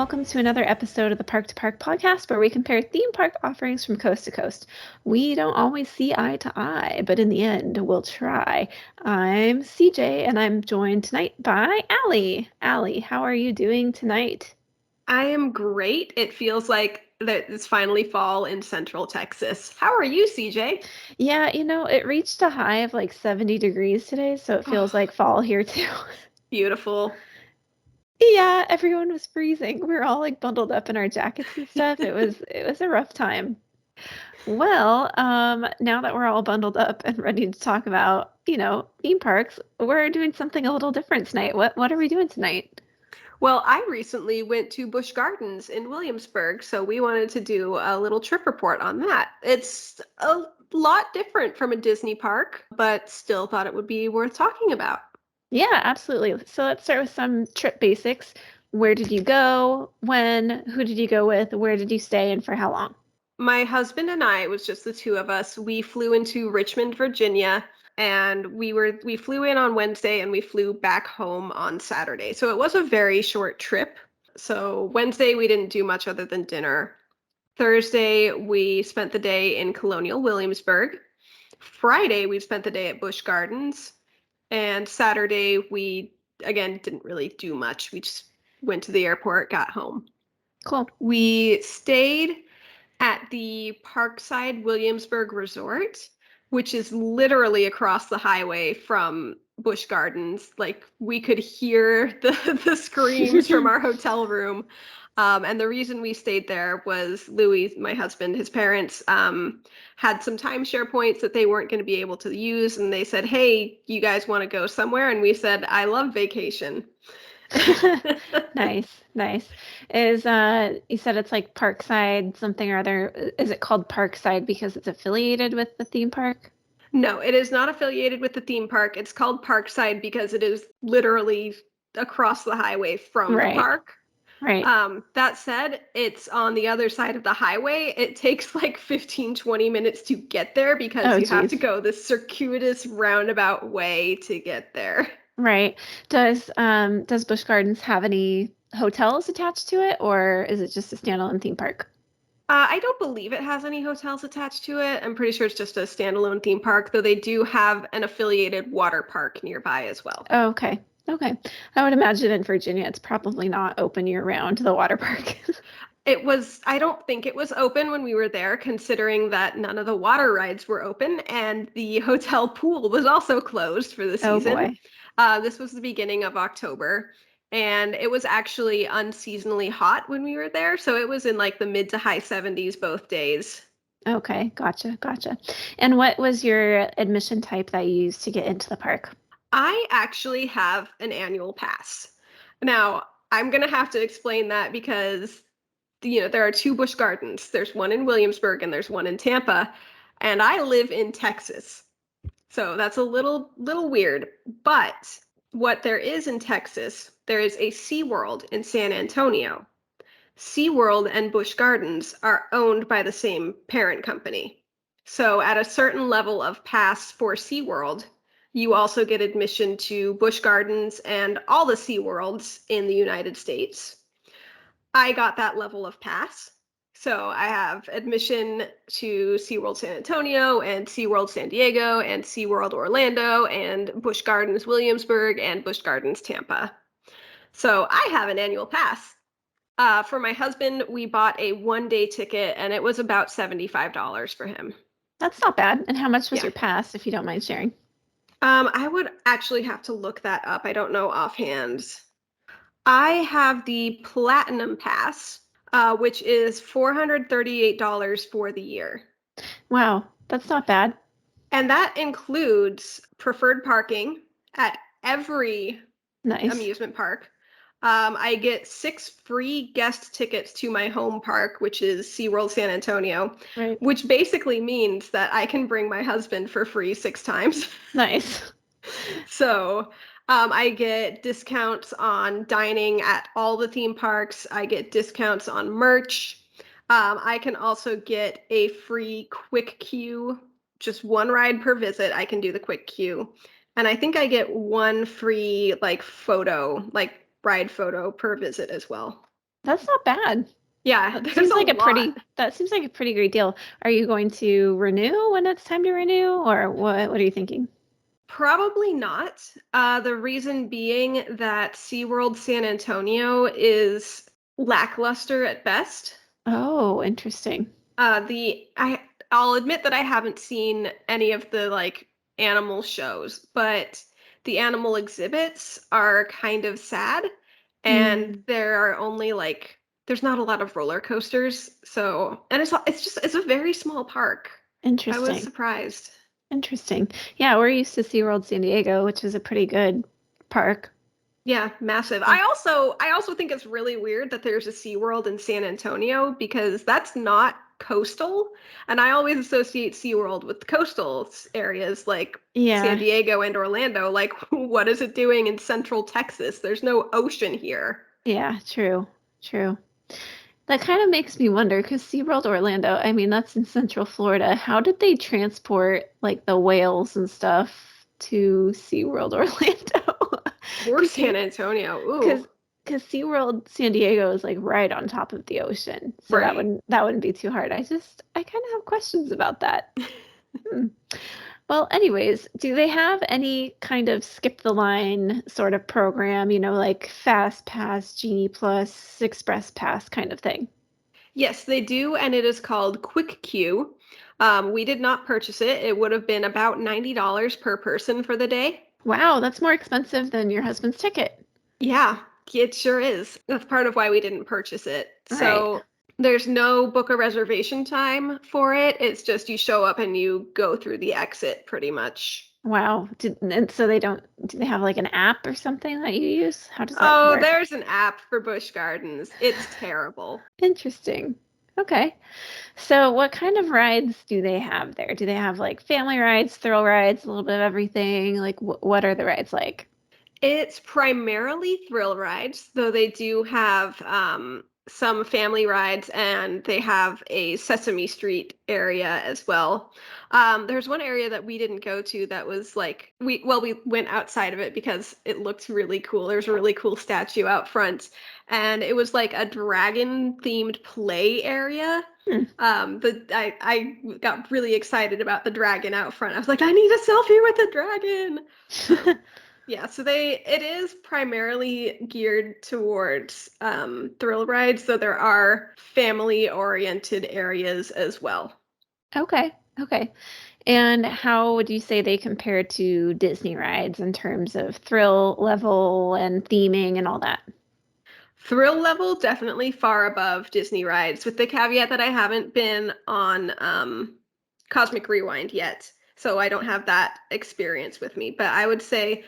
welcome to another episode of the Park2Park podcast where we compare theme park offerings from coast to coast. We don't always see eye to eye, but in the end, we'll try. I'm CJ, and I'm joined tonight by Alli. Alli, how are you doing tonight? I am great. It feels like that it's finally fall in Central Texas. How are you, CJ? Yeah, it reached a high of like 70 degrees today, so it feels Oh, like fall here too. beautiful. Yeah, everyone was freezing. We were all like bundled up in our jackets and stuff. It was a rough time. Well, now that we're all bundled up and ready to talk about, theme parks, we're doing something a little different tonight. What are we doing tonight? Well, I recently went to Busch Gardens in Williamsburg, so we wanted to do a little trip report on that. It's a lot different from a Disney park, but still thought it would be worth talking about. Yeah, absolutely. So let's start with some trip basics. Where did you go? When? Who did you go with? Where did you stay and for how long? My husband and I, it was just the two of us. We flew into Richmond, Virginia, and we flew in on Wednesday and we flew back home on Saturday. So it was a very short trip. So Wednesday we didn't do much other than dinner. Thursday we spent the day in Colonial Williamsburg. Friday we spent the day at Busch Gardens, and Saturday we again didn't really do much. We just went to the airport, got home. Cool. We stayed at the Parkside Williamsburg Resort, which is literally across the highway from Busch Gardens. Like we could hear the screams from our hotel room. And the reason we stayed there was Louis, my husband, his parents had some timeshare points that they weren't going to be able to use. And they said, "Hey, you guys want to go somewhere?" And we said, "I love vacation." Nice, nice. You said it's like Parkside something or other. Is it called Parkside because it's affiliated with the theme park? No, it is not affiliated with the theme park. It's called Parkside because it is literally across the highway from the Right, park. right. That said, it's on the other side of the highway. It takes like 15, 20 minutes to get there because Oh, you have geez. to go this circuitous roundabout way to get there. Right. Does Busch Gardens have any hotels attached to it, or is it just a standalone theme park? I don't believe it has any hotels attached to it. I'm pretty sure it's just a standalone theme park, though they do have an affiliated water park nearby as well. Oh, okay. Okay. I would imagine in Virginia it's probably not open year round, the water park. I don't think it was open when we were there, considering that none of the water rides were open and the hotel pool was also closed for the Oh season. boy. This was the beginning of October, and it was actually unseasonally hot when we were there. So it was in like the mid to high 70s both days. Okay, gotcha, gotcha. And what was your admission type that you used to get into the park? I actually have an annual pass. Now, I'm going to have to explain that because there are two Busch Gardens. There's one in Williamsburg and there's one in Tampa, and I live in Texas. So that's a little weird. But what there is in Texas, there is a SeaWorld in San Antonio. SeaWorld and Busch Gardens are owned by the same parent company. So at a certain level of pass for SeaWorld, you also get admission to Busch Gardens and all the SeaWorlds in the United States. I got that level of pass. So I have admission to SeaWorld San Antonio and SeaWorld San Diego and SeaWorld Orlando and Busch Gardens Williamsburg and Busch Gardens Tampa. So I have an annual pass. For my husband, we bought a 1 day ticket and it was about $75 for him. That's not bad. And how much was Yeah. your pass, if you don't mind sharing? I would actually have to look that up. I don't know offhand. I have the Platinum Pass, which is $438 for the year. Wow, that's not bad. And that includes preferred parking at every Nice. amusement park. I get 6 free guest tickets to my home park, which is SeaWorld San Antonio, Right. which basically means that I can bring my husband for free 6 times. Nice. So I get discounts on dining at all the theme parks. I get discounts on merch. I can also get a free quick queue, just one ride per visit. I can do the quick queue. And I think I get one free like ride photo per visit as well. That's not bad. Yeah, That there's seems a like a lot. pretty great deal. Are you going to renew when it's time to renew, or what are you thinking? Probably not. The reason being that SeaWorld San Antonio is lackluster at best. Oh, interesting. I'll admit that I haven't seen any of the like animal shows, but the animal exhibits are kind of sad, and Mm, there are only like there's not a lot of roller coasters, so and it's a very small park. I was interesting. surprised. Interesting. Yeah, we're used to SeaWorld San Diego, which is a pretty good park. Yeah, massive. Yeah. I also think it's really weird that there's a SeaWorld in San Antonio because that's not coastal. And I always associate SeaWorld with coastal areas like San Yeah, Diego and Orlando. Like, what is it doing in central Texas? There's no ocean here. yeah, true, true. That kind of makes me wonder because SeaWorld Orlando, I mean, that's in Central Florida. How did they transport like the whales and stuff to SeaWorld Orlando? Or Because San Antonio. Ooh, because because SeaWorld San Diego is like right on top of the ocean. So right. that wouldn't be too hard. I kind of have questions about that. Hmm. Well, anyways, do they have any kind of skip the line sort of program, like Fast Pass, Genie Plus, Express Pass kind of thing? Yes, they do, and it is called Quick Queue. We did not purchase it. It would have been about $90 per person for the day. Wow, that's more expensive than your husband's ticket. Yeah, it sure is. That's part of why we didn't purchase it. Right. So there's no book a reservation time for it. It's just you show up and you go through the exit pretty much. Wow. And so they don't, do they have like an app or something that you use? How does that Oh, work? there's an app for Busch Gardens. It's terrible. Interesting. Okay. So what kind of rides do they have there? Do they have like family rides, thrill rides, a little bit of everything? Like what are the rides like? It's primarily thrill rides, though they do have some family rides and they have a Sesame Street area as well. There's one area that we didn't go to that was like we went outside of it because it looked really cool. There's a really cool statue out front, and it was like a dragon themed play area. Hmm. I got really excited about the dragon out front. I was like, I need a selfie with the dragon. Yeah, so it is primarily geared towards thrill rides, though there are family-oriented areas as well. Okay. Okay. And how would you say they compare to Disney rides in terms of thrill level and theming and all that? Thrill level definitely far above Disney rides, with the caveat that I haven't been on Cosmic Rewind yet, so I don't have that experience with me. But I would say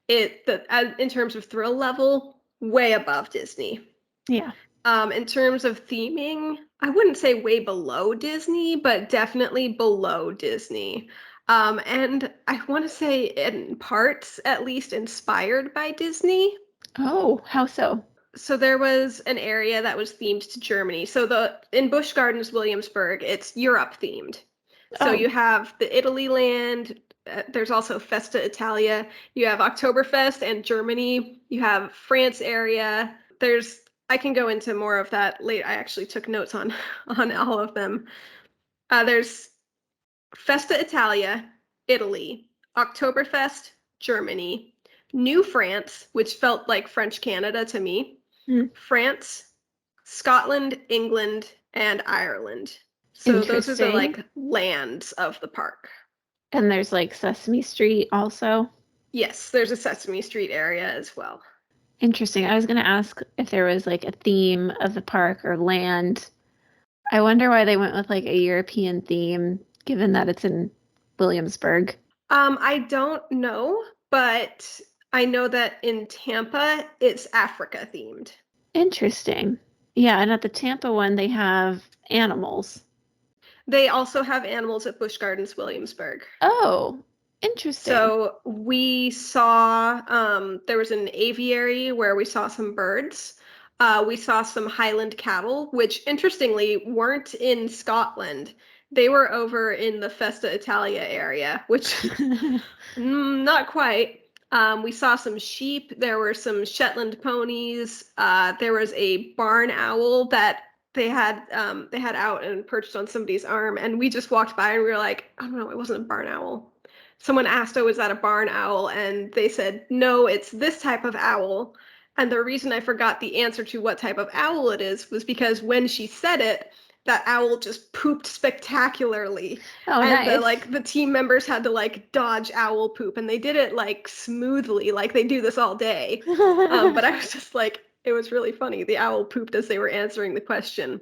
in terms of thrill level, way above Disney. Yeah. In terms of theming, I wouldn't say way below Disney, but definitely below Disney. And I want to say in parts, at least inspired by Disney. Oh, how so? So there was an area that was themed to Germany. So the in Busch Gardens Williamsburg, it's Europe themed. So Oh, you have the Italy land. There's also Festa Italia. You have Oktoberfest and Germany. You have France area. There's I can go into more of that later. I actually took notes on on all of them. There's Festa Italia, Italy, Oktoberfest, Germany, New France, which felt like French Canada to me, hmm, France, Scotland, England, and Ireland. So those are the interesting. like lands of the park. And there's like Sesame Street also. Yes, there's a Sesame Street area as well. Interesting. I was going to ask if there was like a theme of the park or land. I wonder why they went with like a European theme, given that it's in Williamsburg. I don't know, but I know that in Tampa it's Africa themed. Interesting. Yeah, and at the Tampa one, they have animals. They also have animals at Busch Gardens Williamsburg. Oh, interesting. So we saw there was an aviary where we saw some birds. We saw some Highland cattle, which interestingly weren't in Scotland. They were over in the Festa Italia area, which not quite. We saw some sheep. There were some Shetland ponies. There was a barn owl that they had out and perched on somebody's arm, and we just walked by and we were like, "Oh no, it wasn't a barn owl." Someone asked, "Oh, is that a barn owl?" And they said, "No, it's this type of owl." And the reason I forgot the answer to what type of owl it is was because when she said it, that owl just pooped spectacularly. Oh, And nice. the team members had to like dodge owl poop, and they did it like smoothly, like they do this all day. But I was just like, it was really funny. The owl pooped as they were answering the question.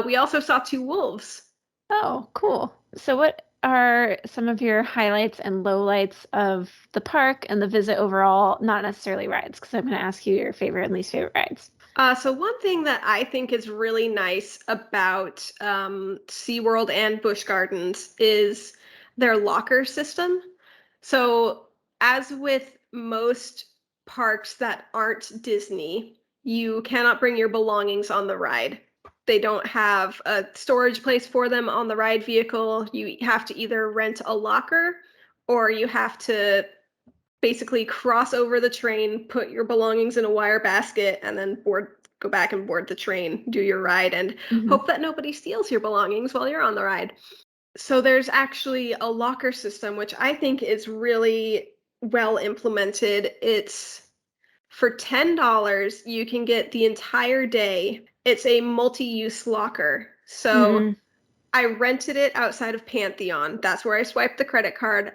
We also saw two wolves. Oh, cool. So what are some of your highlights and lowlights of the park and the visit overall? Not necessarily rides, because I'm going to ask you your favorite and least favorite rides. So one thing that I think is really nice about SeaWorld and Busch Gardens is their locker system. So as with most parks that aren't Disney, you cannot bring your belongings on the ride. They don't have a storage place for them on the ride vehicle. You have to either rent a locker or you have to basically cross over the train, put your belongings in a wire basket, and then go back and board the train, do your ride, and Hmm. hope that nobody steals your belongings while you're on the ride. So there's actually a locker system, which I think is really well implemented. It's for $10, you can get the entire day. It's a multi-use locker. So Hmm. I rented it outside of Pantheon. That's where I swiped the credit card.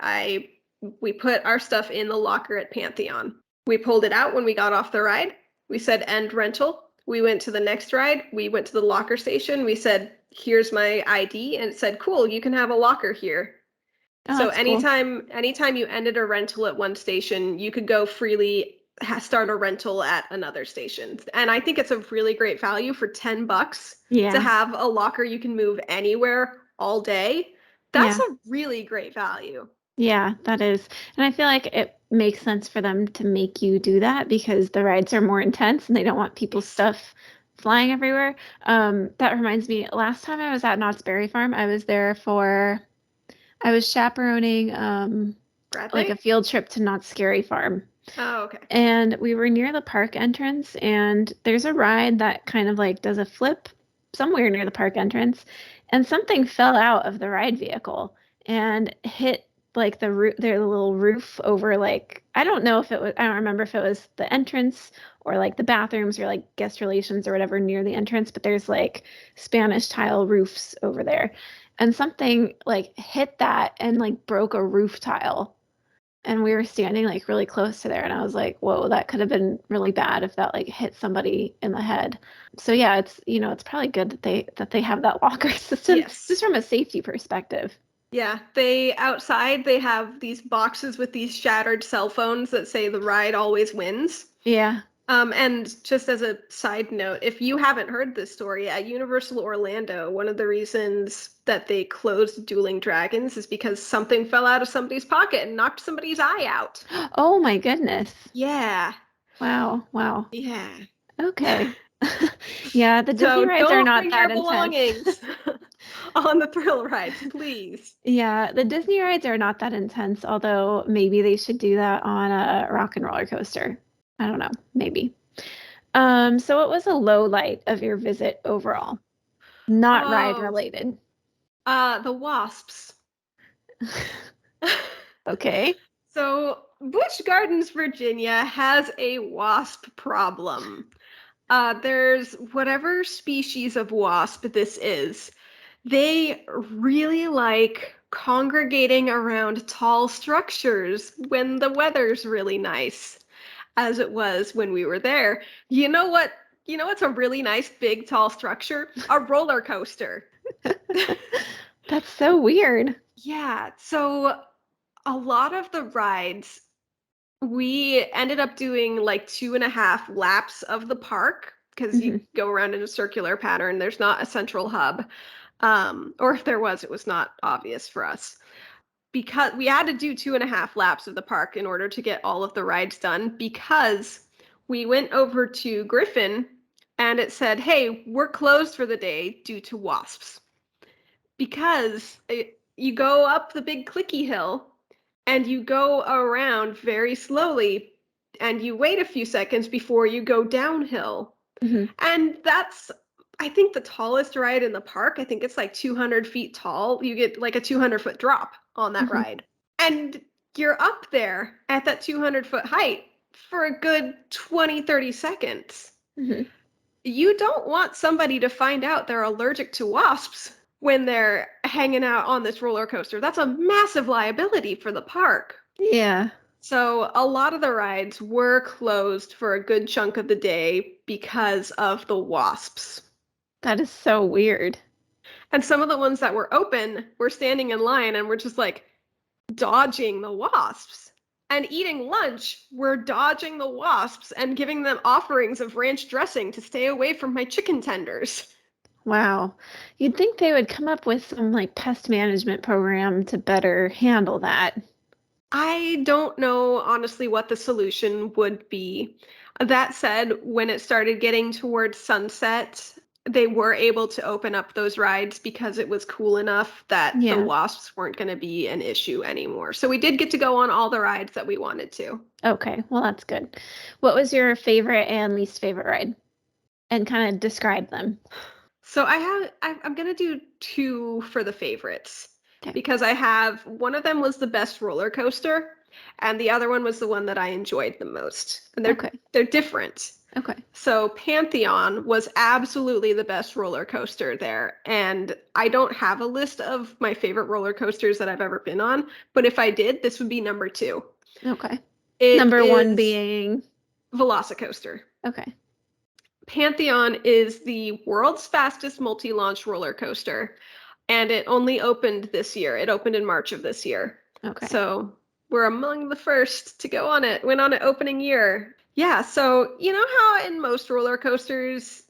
We put our stuff in the locker at Pantheon. We pulled it out when we got off the ride. We said end rental. We went to the next ride. We went to the locker station. We said, "Here's my ID." And it said, "Cool, you can have a locker here." Oh, So that's cool. anytime you ended a rental at one station, you could go freely start a rental at another station. And I think it's a really great value for $10 to Yeah. have a locker you can move anywhere all day. That's Yeah. a really great value. Yeah, that is. And I feel like it makes sense for them to make you do that because the rides are more intense and they don't want people's Yes. stuff flying everywhere. That reminds me, last time I was at Knott's Berry Farm, I was chaperoning like a Bradley? field trip to Knott's Scary Farm. Oh, okay. And we were near the park entrance, and there's a ride that kind of like does a flip somewhere near the park entrance, and something fell out of the ride vehicle and hit like their little roof over like I don't remember if it was the entrance or like the bathrooms or like guest relations or whatever near the entrance, but there's like Spanish tile roofs over there. And something like hit that and like broke a roof tile, and we were standing like really close to there, and I was like, whoa, that could have been really bad if that like hit somebody in the head. So yeah, it's probably good that they have that locker system just Yes. from a safety perspective. Yeah, they have these boxes with these shattered cell phones that say the ride always wins. Yeah. And just as a side note, if you haven't heard this story, at Universal Orlando, one of the reasons that they closed Dueling Dragons is because something fell out of somebody's pocket and knocked somebody's eye out. Oh my goodness. Yeah, Wow, wow. yeah. Okay. Yeah, the Disney So rides are don't not bring that your intense. belongings on the thrill rides, please. Yeah, the Disney rides are not that intense, although maybe they should do that on a rock and roller coaster. I don't know, maybe. So what was a low light of your visit overall? Not ride Oh, related. the wasps. Okay. So Busch Gardens, Virginia has a wasp problem. There's whatever species of wasp this is. They really like congregating around tall structures when the weather's really nice, as it was when we were there. You know what? You know what's a really nice big tall structure? A roller coaster. That's so weird. Yeah, so a lot of the rides, we ended up doing like 2.5 laps of the park because you Hmm. go around in a circular pattern. There's not a central hub. Or if there was, it was not obvious for us. Because we had to do 2.5 laps of the park in order to get all of the rides done because we went over to Griffin and it said, "Hey, we're closed for the day due to wasps." Because you go up the big clicky hill and you go around very slowly and you wait a few seconds before you go downhill. Mhm. And that's, I think, the tallest ride in the park. I think it's like 200 feet tall. You get like a 200-foot drop on that Mhm. ride. And you're up there at that 200-foot height for a good 20, 30 seconds. Mhm. You don't want somebody to find out they're allergic to wasps when they're hanging out on this roller coaster. That's a massive liability for the park. Yeah. So a lot of the rides were closed for a good chunk of the day because of the wasps. That is so weird. And some of the ones that were open were standing in line and were just like dodging the wasps. And eating lunch, we're dodging the wasps and giving them offerings of ranch dressing to stay away from my chicken tenders. Wow. You'd think they would come up with some like pest management program to better handle that. I don't know honestly what the solution would be. That said, when it started getting towards sunset, they were able to open up those rides because it was cool enough that the Yeah. wasps weren't going to be an issue anymore. So we did get to go on all the rides that we wanted to. Okay. Well, that's good. What was your favorite and least favorite ride? And kind of describe them. So I'm gonna do two for the favorites Okay. because I have one of them was the best roller coaster, and the other one was the one that I enjoyed the most. And they're Okay. they're different. Okay. So Pantheon was absolutely the best roller coaster there, and I don't have a list of my favorite roller coasters that I've ever been on, but if I did, this would be number two. Okay. It Number one is being Velocicoaster. okay. Pantheon is the world's fastest multi-launch roller coaster, and it only opened this year. It opened in March of this year. Okay. So we're among the first to go on it. Went on it opening year. Yeah, so you know how in most roller coasters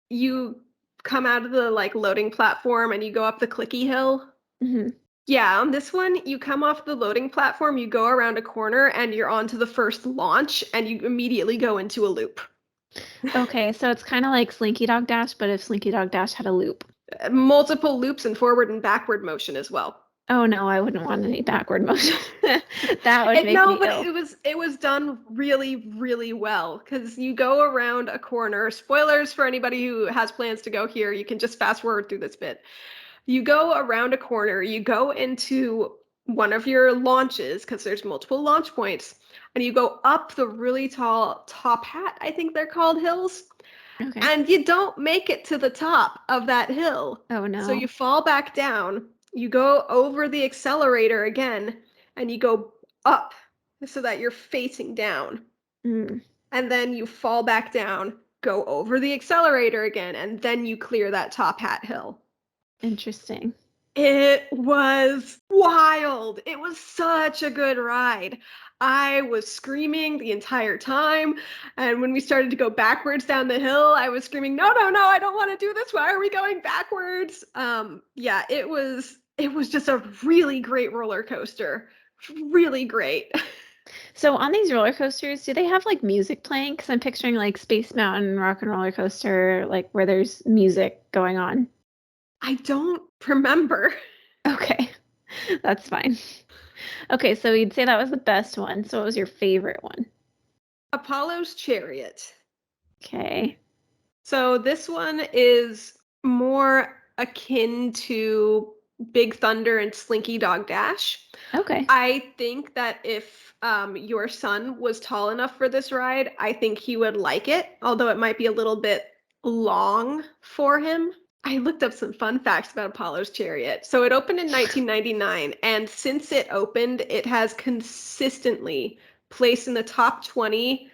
you come out of the like loading platform and you go up the clicky hill? Hmm. Yeah, on this one, you come off the loading platform, you go around a corner, and you're onto the first launch, and you immediately go into a loop. Okay, so it's kind of like Slinky Dog Dash, but if Slinky Dog Dash had a loop. Multiple loops and forward and backward motion as well. Oh no, I wouldn't want any backward motion. That would It make no, me but ill. it was done really really well because you go around a corner. Spoilers for anybody who has plans to go here. You can just fast forward through this bit. You go around a corner. You go into one of your launches because there's multiple launch points, and you go up the really tall top hat. I think they're called hills. Okay. And you don't make it to the top of that hill. Oh So you no. fall back down, you go over the accelerator again, and you go up so that you're facing down. Mm, And then you fall back down, go over the accelerator again, and then you clear that top hat hill. interesting. It was wild. It was such a good ride. I was screaming the entire time. And when we started to go backwards down the hill, I was screaming, no, no, no, I don't want to do this. Why are we going backwards? Yeah, it was just a really great roller coaster. Really great. So on these roller coasters, do they have like music playing? Because I'm picturing like Space Mountain Rock and Roller Coaster, like where there's music going on. I don't remember. Okay, that's fine. Okay, so you'd say that was the best one. So what was your favorite one? Apollo's Chariot. Okay. So this one is more akin to Big Thunder and Slinky Dog Dash. Okay. I think that if your son was tall enough for this ride, I think he would like it, although it might be a little bit long for him. I looked up some fun facts about Apollo's Chariot. So it opened in 1999, and since it opened, it has consistently placed in the top 20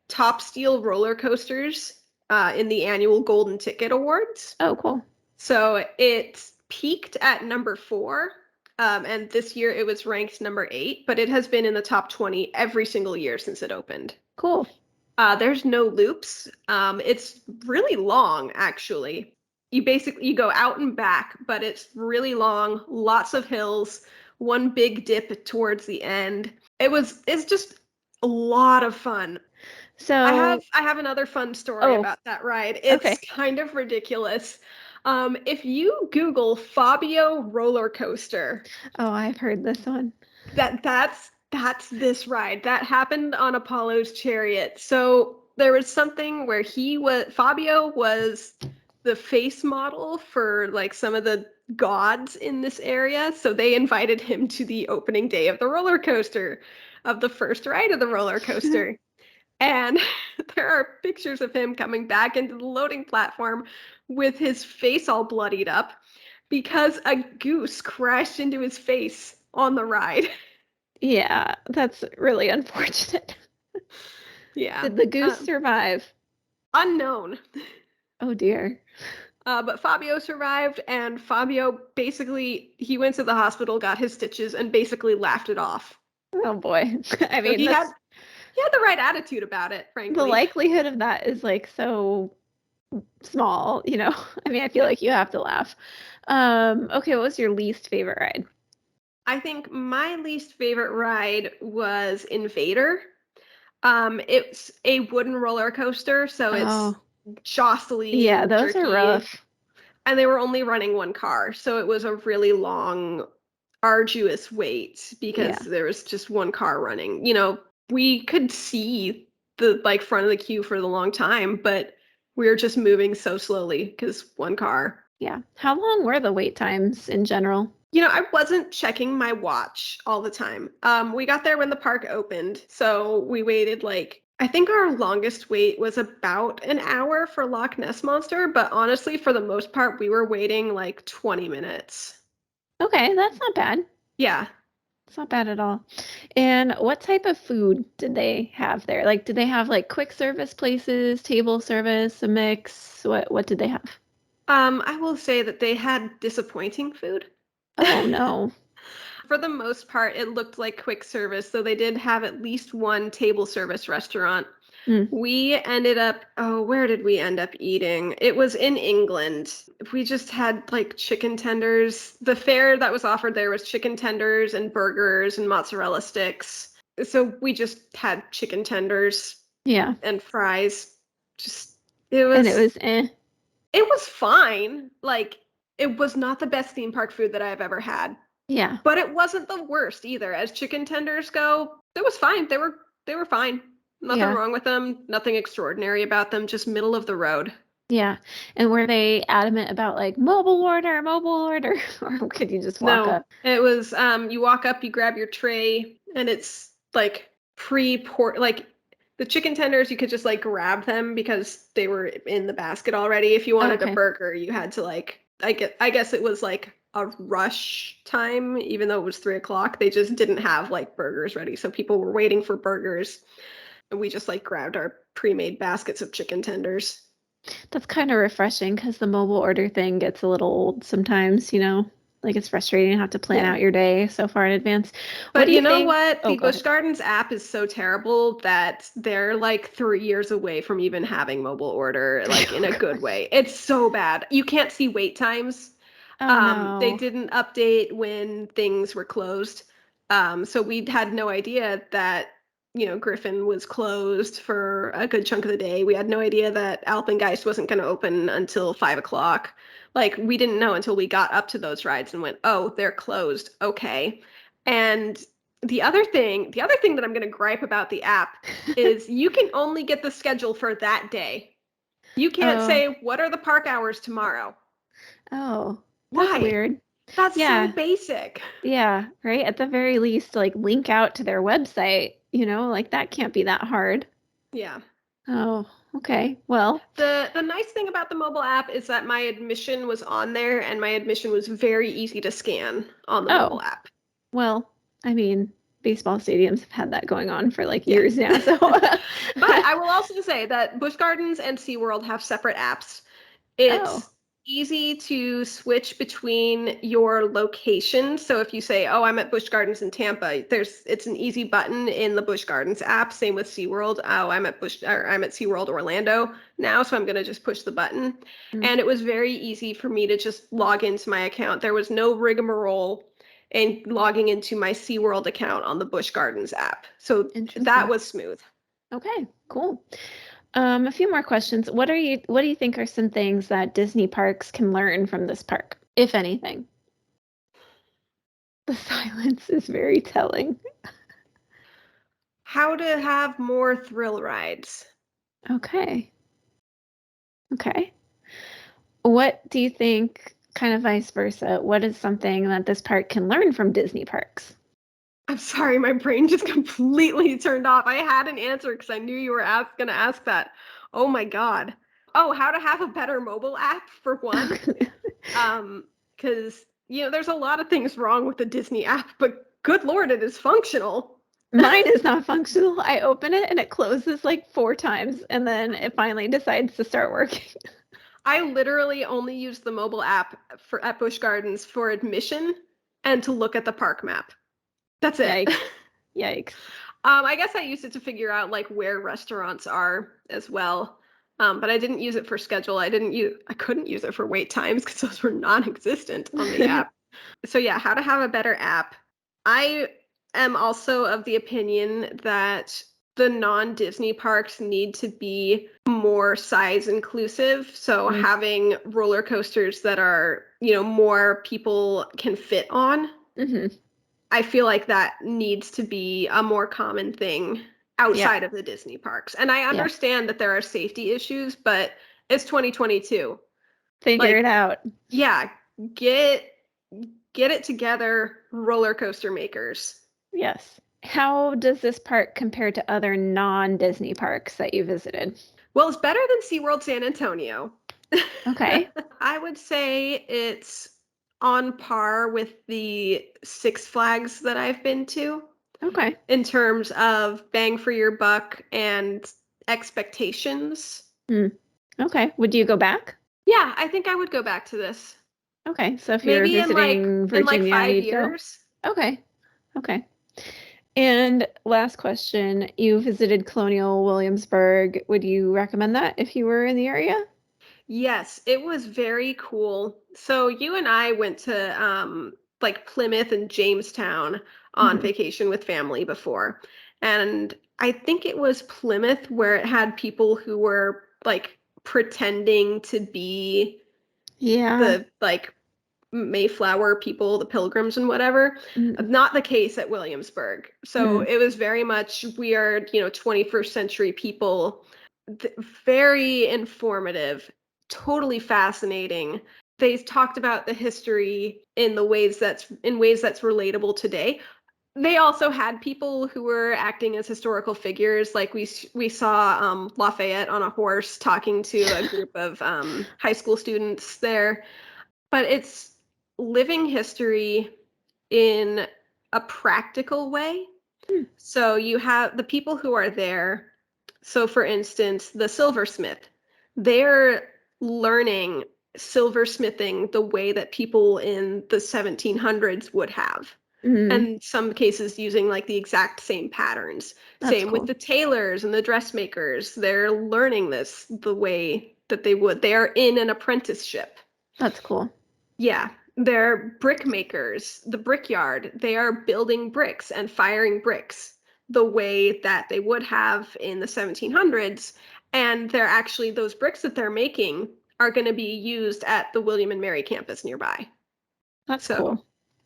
top steel roller coasters in the annual Golden Ticket Awards. Oh, cool. So it peaked at number 4, and this year it was ranked number 8, but it has been in the top 20 every single year since it opened. Cool. There's no loops. It's really long, actually. You go out and back, but it's really long, lots of hills, one big dip towards the end. It's just a lot of fun. So, I have another fun story oh, about that ride. It's okay. kind of ridiculous. If you Google Fabio roller coaster, Oh, I've heard this one. That's this ride. That happened on Apollo's Chariot. So there was something where Fabio was the face model for like some of the gods in this area. So they invited him to the opening day of the roller coaster, of the first ride of the roller coaster. And there are pictures of him coming back into the loading platform with his face all bloodied up because a goose crashed into his face on the ride. Yeah, that's really unfortunate. Yeah. Did the goose survive? Unknown. Oh dear. But Fabio survived, and Fabio basically he went to the hospital, got his stitches, and basically laughed it off. Oh boy. I So mean, that's he had the right attitude about it, the frankly. likelihood of that is like so small, you know. I mean, I feel Yeah. like you have to laugh. Okay, what was your least favorite ride? I think my least favorite ride was Invader. It's a wooden roller coaster, so it's Oh, jostly yeah, and those are jerky. rough. And they were only running one car, so it was a really long, arduous wait because Yeah. there was just one car running. You know, we could see the like front of the queue for the long time, but we were just moving so slowly because one car. Yeah. How long were the wait times in general? You know, I wasn't checking my watch all the time. We got there when the park opened, so we waited like I think our longest wait was about an hour for Loch Ness Monster, but honestly, for the most part, we were waiting like 20 minutes. Okay, that's not bad. Yeah. It's not bad at all. And what type of food did they have there? Like, did they have like quick service places, table service, a mix? What did they have? I will say that they had disappointing food. Oh no. For the most part, it looked like quick service, so they did have at least one table service restaurant. Mm, We ended up, oh, where did we end up eating? It was in England. We just had like chicken tenders. The fare that was offered there was chicken tenders and burgers and mozzarella sticks. So we just had chicken tenders yeah. and fries. Just And it was it was fine. Like it was not the best theme park food that I've ever had, yeah. but it wasn't the worst either. As chicken tenders go, it was fine. They were fine. Nothing Yeah. wrong with them. Nothing extraordinary about them. Just middle of the road. Yeah. And were they adamant about like mobile order, or could you just walk No, up? it was you walk up, you grab your tray, and it's like pre-port like the chicken tenders you could just like grab them because they were in the basket already. If you Oh, wanted a okay. burger, you had to like I guess it was like a rush time, even though it was 3 o'clock. They just didn't have like burgers ready. So people were waiting for burgers and we just like grabbed our pre-made baskets of chicken tenders. That's kind of refreshing because the mobile order thing gets a little old sometimes, you know? Like it's frustrating to have to plan Yeah. out your day so far in advance. What But do you you know think? what? Oh, The go Busch ahead. Gardens app is so terrible that they're like 3 years away from even having mobile order, like in Oh, a good gosh. way. It's so bad. You can't see wait times. Oh, They no. didn't update when things were closed. So we had no idea that, Griffin was closed for a good chunk of the day. We had no idea that Alpengeist wasn't going to open until 5 o'clock. Like, we didn't know until we got up to those rides and went, oh, they're closed. Okay. And the other thing that I'm going to gripe about the app is you can only get the schedule for that day. You can't Oh, say, what are the park hours tomorrow? oh, that's Why? weird. That's so Yeah, basic. yeah, right? At the very least, like link out to their website, you know, like that can't be that hard. Yeah. Oh, okay. Well, The nice thing about the mobile app is that my admission was on there and my admission was very easy to scan on the mobile oh, app. well, I mean, baseball stadiums have had that going on for like Yeah. years now, so But I will also say that Busch Gardens and SeaWorld have separate apps. oh, It's easy to switch between your locations. So if you say, "Oh, I'm at Busch Gardens in Tampa," it's an easy button in the Busch Gardens app. Same with SeaWorld. Oh, I'm at SeaWorld Orlando now, so I'm going to just push the button. mm, And it was very easy for me to just log into my account. There was no rigmarole in logging into my SeaWorld account on the Busch Gardens app. So that interesting. was smooth. Okay, cool. A few more questions. What do you think are some things that Disney parks can learn from this park, if anything? The silence is very telling. How to have more thrill rides. Okay. Okay. What do you think, kind of vice versa, what is something that this park can learn from Disney parks? I'm sorry, my brain just completely turned off. I had an answer because I knew you were gonna ask that. Oh my god. Oh, how to have a better mobile app for one. Because there's a lot of things wrong with the Disney app, but good lord, it is functional. Mine is not functional. I open it and it closes like 4 times, and then it finally decides to start working. I literally only use the mobile app at Busch Gardens for admission and to look at the park map. That's it. Yikes. Yikes. I guess I used it to figure out like where restaurants are as well. But I didn't use it for schedule. I couldn't use it for wait times because those were non-existent on the app. So yeah, how to have a better app. I am also of the opinion that the non-Disney parks need to be more size inclusive. So Mm, having roller coasters that are, more people can fit on. mhm. I feel like that needs to be a more common thing Yeah. outside of the Disney parks. And I Yeah. understand that there are safety issues, but it's 2022. Figure Like, it out. yeah, get get it together, roller coaster makers. Yes. How does this park compare to other non-Disney parks that you visited? Well, it's better than SeaWorld San Antonio. Okay. I would say it's on par with the Six Flags that I've been to Okay. in terms of bang for your buck and expectations. Hmm. Okay. Would you go back? Yeah, I think I would go back to this. Okay. So if you were Maybe in like visiting in like Virginia, 5 you'd go. years. Okay. Okay. And last question, you visited Colonial Williamsburg. Would you recommend that if you were in the area? Yes, it was very cool. So you and I went to like Plymouth and Jamestown on Mhm. vacation with family before. And I think it was Plymouth where it had people who were like pretending to be Yeah. the like Mayflower people, the pilgrims and whatever. Mm, Not the case at Williamsburg. So mm. it was very much we are, 21st century people. Very informative, totally fascinating. They talked about the history in ways that's relatable today. They also had people who were acting as historical figures, like we saw Lafayette on a horse talking to a group of high school students there. But it's living history in a practical way. Hmm. So you have the people who are there. So, for instance, the silversmith, they're learning silversmithing the way that people in the 1700s would have. Mm. And some cases using like the exact same patterns. That's Same with cool. the tailors and the dressmakers. They're learning this the way that they would. They are in an apprenticeship. That's cool. Yeah, they're brick makers, the brickyard. They are building bricks and firing bricks the way that they would have in the 1700s. And they're actually, those bricks that they're making are going to be used at the William and Mary campus nearby. That's So, cool.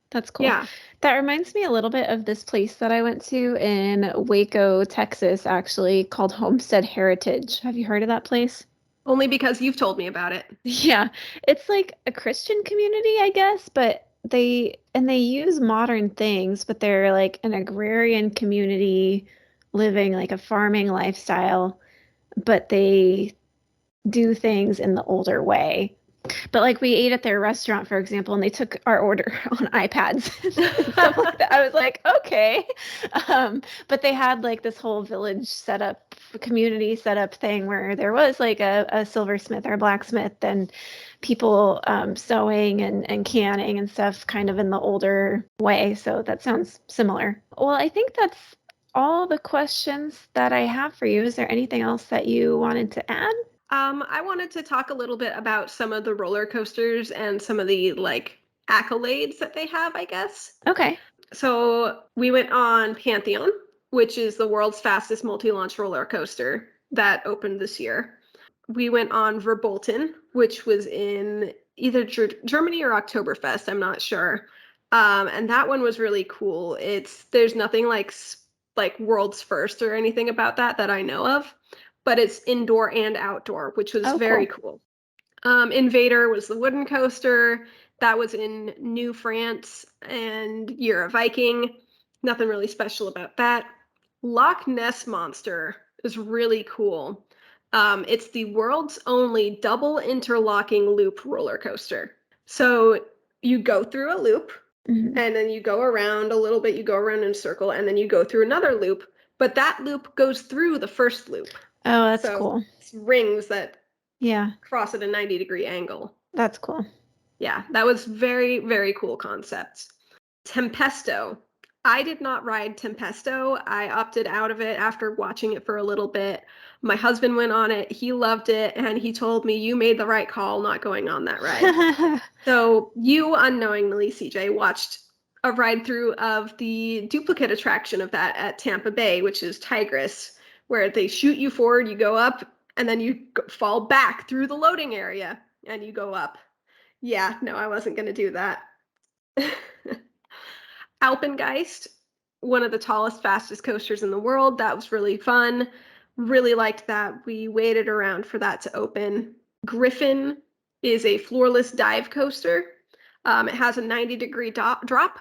That's cool. yeah, That reminds me a little bit of this place that I went to in Waco, Texas, actually, called Homestead Heritage. Have you heard of that place? only because you've told me about it. Yeah, it's like a Christian community, I guess, but they use modern things, but they're like an agrarian community living like a farming lifestyle, but they do things in the older way. But like we ate at their restaurant, for example, and they took our order on iPads and stuff like that. I was like, okay. But they had like this whole village setup, community setup thing where there was like a silversmith or a blacksmith and people sewing and canning and stuff kind of in the older way. So that sounds similar. Well, I think that's all the questions that I have for you. Is there anything else that you wanted to add? I wanted to talk a little bit about some of the roller coasters and some of the like accolades that they have, I guess. Okay. So we went on Pantheon, which is the world's fastest multi-launch roller coaster that opened this year. We went on Verbolten, which was in either Germany or Oktoberfest, I'm not sure. And that one was really cool. There's nothing like world's first or anything about that I know of, but it's indoor and outdoor, which was Oh, very cool. cool. Invader was the wooden coaster. That was in New France, and you're a Viking. Nothing really special about that. Loch Ness Monster is really cool. It's the world's only double interlocking loop roller coaster. So you go through a loop, Mhm. and then you go around a little bit, you go around in a circle, and then you go through another loop, but that loop goes through the first loop. Oh, that's So cool. it's rings that Yeah, cross at a 90-degree angle. that's cool. Yeah, that was very, very cool concept. Tempesto. I did not ride Tempesto. I opted out of it after watching it for a little bit. My husband went on it. He loved it, and he told me, "You made the right call not going on that ride." So you unknowingly, CJ, watched a ride through of the duplicate attraction of that at Tampa Bay, which is Tigress, where they shoot you forward, you go up, and then you fall back through the loading area and you go up. Yeah, no, I wasn't going to do that. Alpengeist, one of the tallest, fastest coasters in the world. That was really fun. Really liked that. We waited around for that to open. Griffin is a floorless dive coaster. It has a 90-degree drop.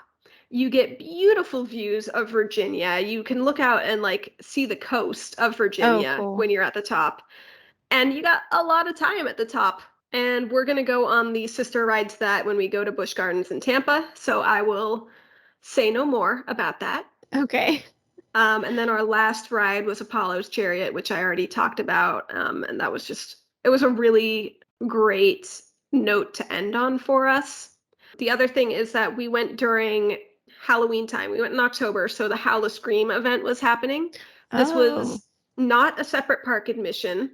You get beautiful views of Virginia. You can look out and like see the coast of Oh, Virginia cool. when you're at the top. And you got a lot of time at the top. And we're going to go on the sister ride to that when we go to Busch Gardens in Tampa. So I will say no more about that. Okay. And then our last ride was Apollo's Chariot, which I already talked about. And that was it was a really great note to end on for us. The other thing is that we went during Halloween time. We went in October, so the Howl of Scream event was happening. This Oh. was not a separate park admission.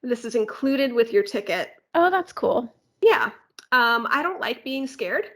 This is included with your ticket. Oh, that's cool. Yeah. I don't like being scared.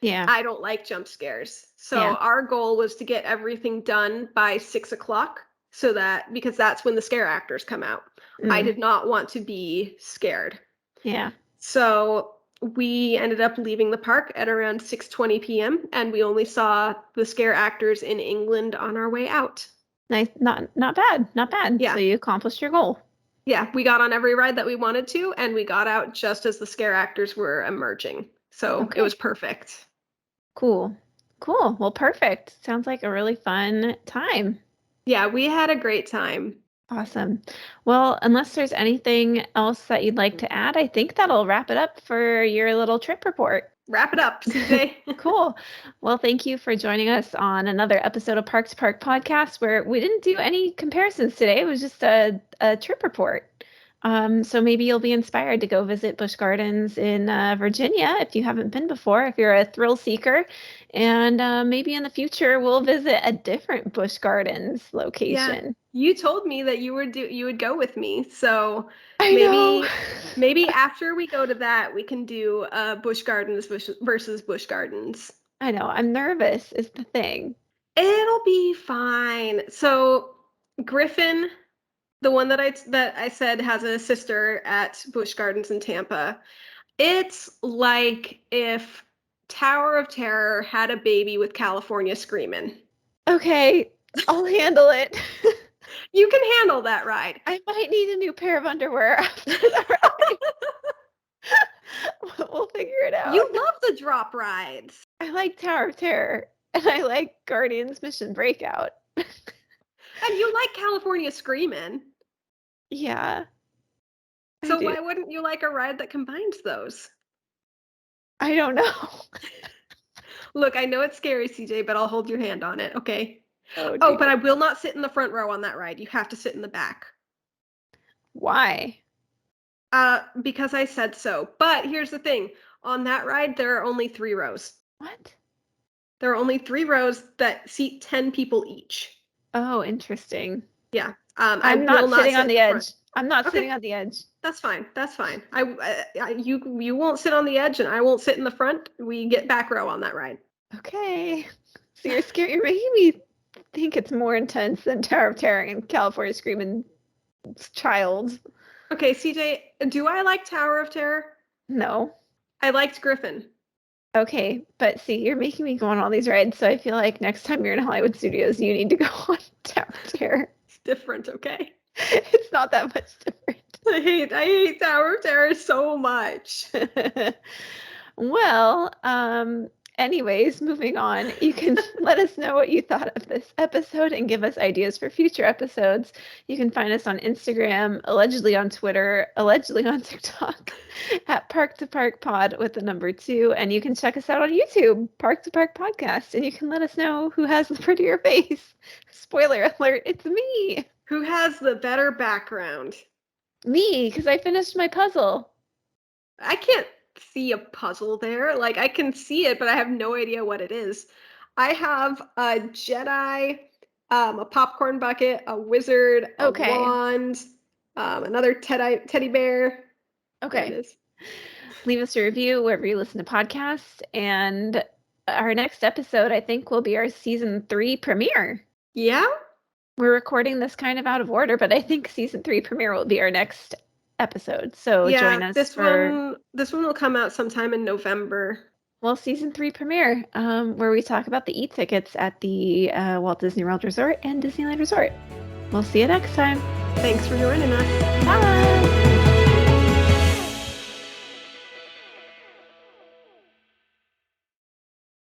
Yeah. I don't like jump scares. So Yeah. our goal was to get everything done by 6 o'clock so that because that's when the scare actors come out. I Mm. did not want to be scared. Yeah. So we ended up leaving the park at around 6:20 p.m. and we only saw the scare actors in England on our way out. Nice. Not bad. Not bad. So Yeah. you accomplished your goal. Yeah, we got on every ride that we wanted to and we got out just as the scare actors were emerging. So it was Okay. perfect. Cool. Cool. Well, perfect. Sounds like a really fun time. Yeah, we had a great time. Awesome. Well, unless there's anything else that you'd like to add, I think that'll wrap it up for your little trip report. Wrap it up, CJ. Cool. Well, thank you for joining us on another episode of Park2Park podcast where we didn't do any comparisons today. It was just a trip report. So maybe you'll be inspired to go visit Busch Gardens in Virginia if you haven't been before, if you're a thrill seeker. And maybe in the future we'll visit a different Busch Gardens Yeah, location. you told me that you would go with me. So I know. maybe after we go to that, we can do Busch Gardens versus Busch Gardens. I know. I'm nervous is the thing. It'll be fine. So Griffin, the one that I said has a sister at Busch Gardens in Tampa. It's like if Tower of Terror had a baby with California Screamin'. Okay, I'll handle it. You can handle that ride. I might need a new pair of underwear after the ride. We'll figure it You out. love the drop rides. I like Tower of Terror and I like Guardians Mission Breakout. And you like California Screamin'. Yeah, I So do. why wouldn't you like a ride that combines those? I don't know. Look, I know it's scary, CJ, but I'll hold your hand on it, okay? Oh Oh, but dear. I will not sit in the front row on that ride. You have to sit in the back. Why? Because I said so. But here's the thing. On that ride, there are only 3 rows. What? There are only 3 rows that seat 10 people each. Oh, interesting. Yeah. I I'm will not not sitting sit on in the the front. edge. I'm not Okay, sitting on the edge. that's fine. That's fine. You won't sit on the edge, and I won't sit in the front. We get back row on that ride. Okay. So you're scared. You're making me think it's more intense than Tower of Terror and California Screaming Child. Okay, CJ, do I like Tower of Terror? No. I liked Griffin. Okay, but see, you're making me go on all these rides, so I feel like next time you're in Hollywood Studios, you need to go on Tower Terror. It's different, okay? It's not that much different. I hate Tower of Terror so much. Well, anyways, moving on. You can let us know what you thought of this episode and give us ideas for future episodes. You can find us on Instagram, allegedly on Twitter, allegedly on TikTok at Park2Park Pod with the number 2. And you can check us out on YouTube, Park2Park Podcast, and you can let us know who has the prettier face. Spoiler alert, it's me. Who has the better background? Me, because I finished my puzzle. I can't see a puzzle there. Like, I can see it, but I have no idea what it is. I have a Jedi, a popcorn bucket, a wizard, a Okay. wand, another teddy bear. Okay. There it is. Leave us a review wherever you listen to podcasts. And our next episode, I think, will be our season 3 premiere. Yeah? We're recording this kind of out of order, but I think season 3 premiere will be our next episode. So join us this one will come out sometime in November. Well, season 3 premiere, where we talk about the e-tickets at the Walt Disney World Resort and Disneyland Resort. We'll see you next time. Thanks for joining us. Bye!